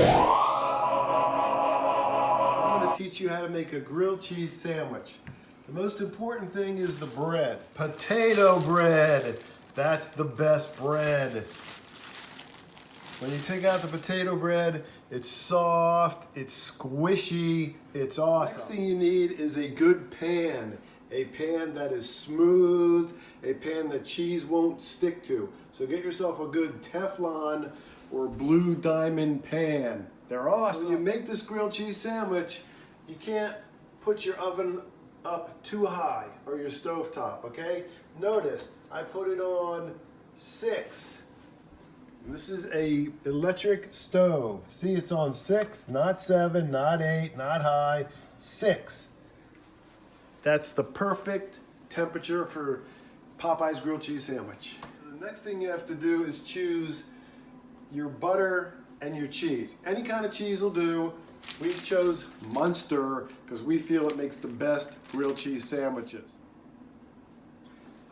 I'm going to teach you how to make a grilled cheese sandwich. The most important thing is the bread. Potato bread. That's the best bread. When you take out the potato bread, it's soft, it's squishy, it's awesome. Next thing you need is a good pan. A pan that is smooth, a pan that cheese won't stick to. So get yourself a good Teflon or Blue Diamond pan. They're awesome. When you make this grilled cheese sandwich, you can't put your oven up too high or your stovetop, okay? Notice, I put it on 6. This is a electric stove. See, it's on 6, not 7, not 8, not high, 6. That's the perfect temperature for Popeye's grilled cheese sandwich. The next thing you have to do is choose your butter and your cheese. Any kind of cheese will do. We chose Munster because we feel it makes the best grilled cheese sandwiches.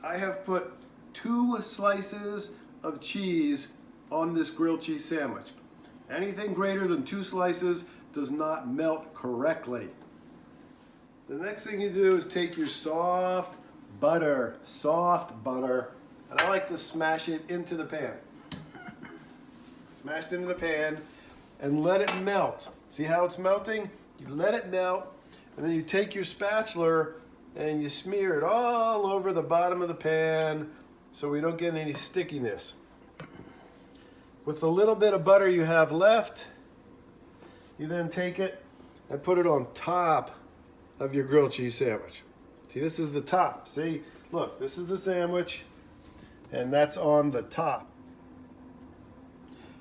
I have put 2 slices of cheese on this grilled cheese sandwich. Anything greater than 2 slices does not melt correctly. The next thing you do is take your soft butter, and I like to smash it into the pan. Smashed into the pan and let it melt. See how it's melting? You let it melt, and then you take your spatula and you smear it all over the bottom of the pan so we don't get any stickiness. With the little bit of butter you have left, you then take it and put it on top of your grilled cheese sandwich. See, this is the top. See, look, this is the sandwich, and that's on the top.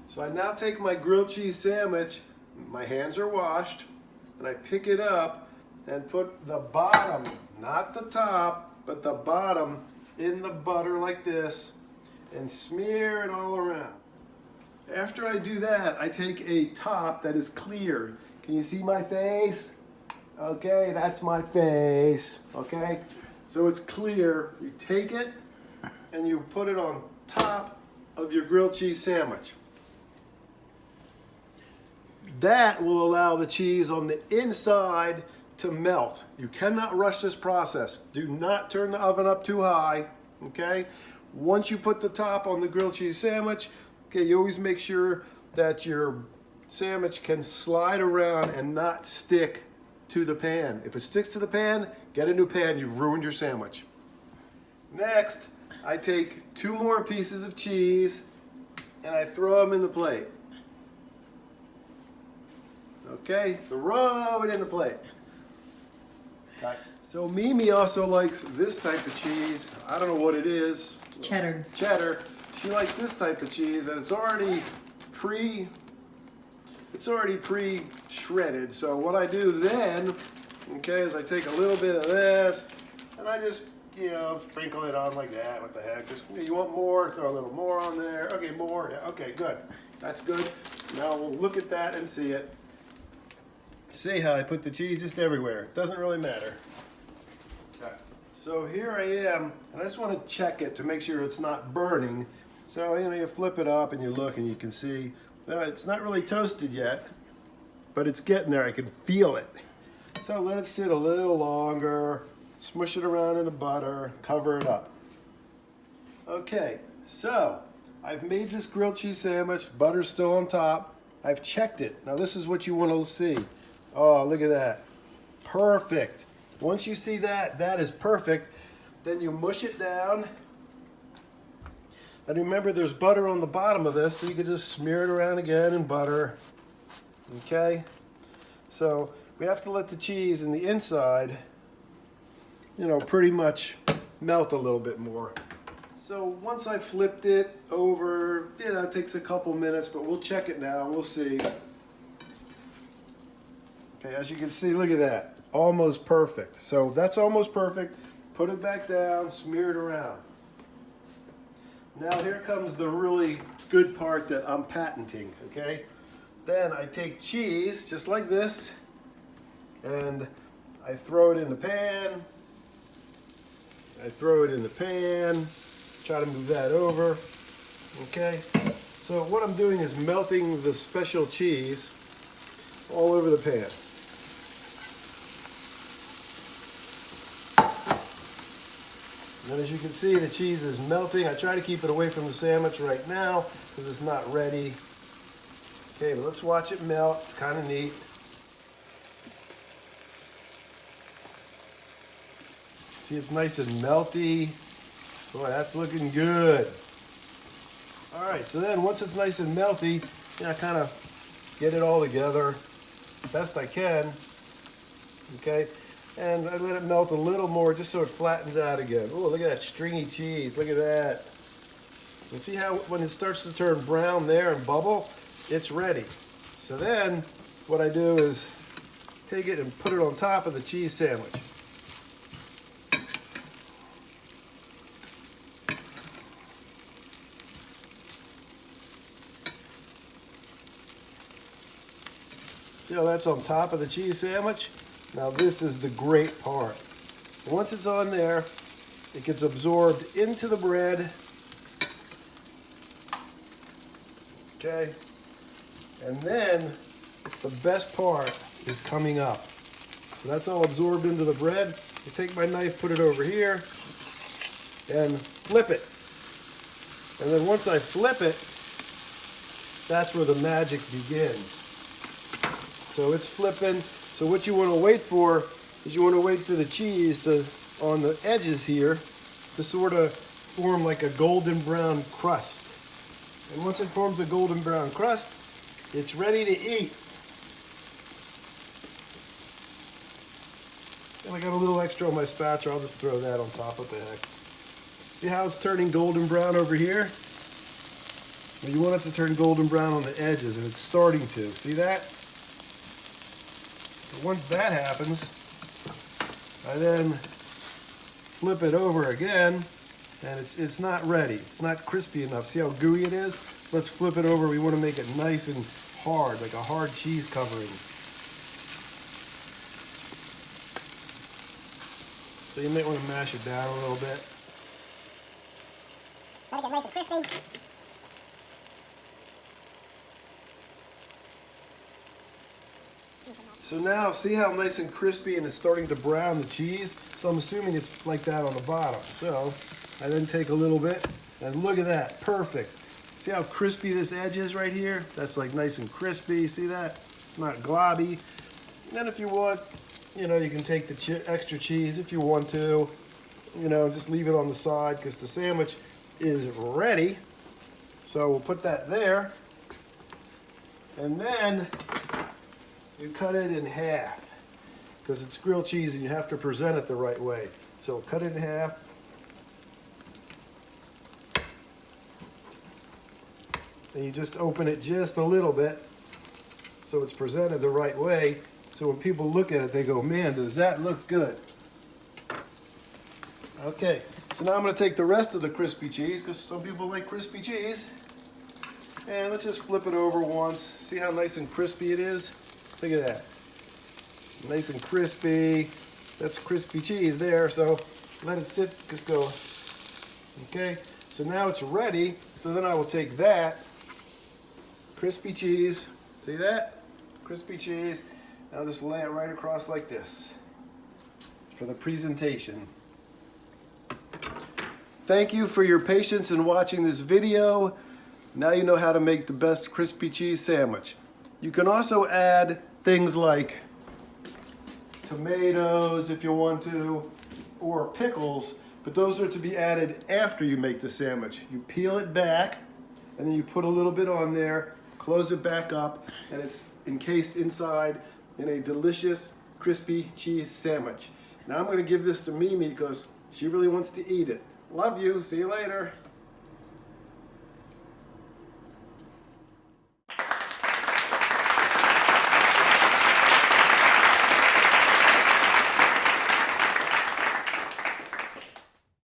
So I now take my grilled cheese sandwich, my hands are washed, and I pick it up and put the bottom, not the top, but the bottom in the butter like this, and smear it all around. After I do that, I take a top that is clear. Can you see my face? Okay, that's my face, okay? So it's clear. You take it and you put it on top of your grilled cheese sandwich. That will allow the cheese on the inside to melt. You cannot rush this process. Do not turn the oven up too high, okay? Once you put the top on the grilled cheese sandwich, okay, you always make sure that your sandwich can slide around and not stick to the pan. If it sticks to the pan, get a new pan. You've ruined your sandwich. Next, I take 2 more pieces of cheese and I throw them in the plate. Okay, throw it in the plate. Okay. So Mimi also likes this type of cheese. I don't know what it is. Cheddar. Cheddar. She likes this type of cheese, and it's already pre-shredded. So what I do then, okay, is I take a little bit of this, and I just, sprinkle it on like that. What the heck? Just, you want more? Throw a little more on there. Okay, more. Yeah, okay, good. That's good. Now we'll look at that and see it. See how I put the cheese just everywhere. Doesn't really matter. Okay. So here I am, and I just want to check it to make sure it's not burning. So, you flip it up and you look and you can see, it's not really toasted yet, but it's getting there. I can feel it. So let it sit a little longer, smush it around in the butter, cover it up. Okay, so I've made this grilled cheese sandwich, butter's still on top. I've checked it. Now this is what you want to see. Oh, look at that. Perfect. Once you see that, that is perfect. Then you mush it down. And remember, there's butter on the bottom of this, so you can just smear it around again in butter. Okay? So we have to let the cheese in the inside, pretty much melt a little bit more. So once I flipped it over, it takes a couple minutes, but we'll check it now. We'll see. Okay, as you can see, look at that. Almost perfect. So that's almost perfect. Put it back down, smear it around. Now here comes the really good part that I'm patenting, okay? Then I take cheese, just like this, and I throw it in the pan. Try to move that over, okay? So what I'm doing is melting the special cheese. all over the pan. And then as you can see, the cheese is melting. I try to keep it away from the sandwich right now because it's not ready. Okay, but let's watch it melt. It's kind of neat. See, it's nice and melty. Boy, that's looking good. All right, so then once it's nice and melty, I kind of get it all together best I can. Okay, and I let it melt a little more just so it flattens out again. Oh, look at that stringy cheese. Look at that. And see how when it starts to turn brown there and bubble, it's ready. So then what I do is take it and put it on top of the cheese sandwich. See how that's on top of the cheese sandwich? Now this is the great part. Once it's on there, it gets absorbed into the bread. Okay? And then the best part is coming up. So that's all absorbed into the bread. I take my knife, put it over here, and flip it. And then once I flip it, that's where the magic begins. So it's flipping. So what you want to wait for is you want to wait for the cheese to, on the edges here, to sort of form like a golden brown crust. And once it forms a golden brown crust, it's ready to eat. And I got a little extra on my spatula. I'll just throw that on top. What the heck. See how it's turning golden brown over here? Well, you want it to turn golden brown on the edges, and it's starting to. See that? But once that happens, I then flip it over again, and it's not ready. It's not crispy enough. See how gooey it is? So let's flip it over. We want to make it nice and hard, like a hard cheese covering. So you might want to mash it down a little bit. Let it get nice and crispy. So now, see how nice and crispy and it's starting to brown the cheese? So I'm assuming it's like that on the bottom. So I then take a little bit, and look at that, perfect. See how crispy this edge is right here? That's like nice and crispy, see that? It's not globby. And then if you want, you know, you can take the extra cheese if you want to, you know, just leave it on the side because the sandwich is ready. So we'll put that there. And then you cut it in half because it's grilled cheese and you have to present it the right way. So cut it in half. And you just open it just a little bit so it's presented the right way. So when people look at it, they go, man, does that look good? Okay, so now I'm going to take the rest of the crispy cheese because some people like crispy cheese. And let's just flip it over once. See how nice and crispy it is? Look at that. Nice and crispy. That's crispy cheese there, so let it sit, just go. Okay, so now it's ready. So then I will take that crispy cheese, see that? Crispy cheese. I'll just lay it right across like this for the presentation. Thank you for your patience in watching this video. Now you know how to make the best crispy cheese sandwich. You can also add things like tomatoes if you want to, or pickles, but those are to be added after you make the sandwich. You peel it back, and then you put a little bit on there, close it back up, and it's encased inside in a delicious crispy cheese sandwich. Now I'm going to give this to Mimi because she really wants to eat it. Love you. See you later.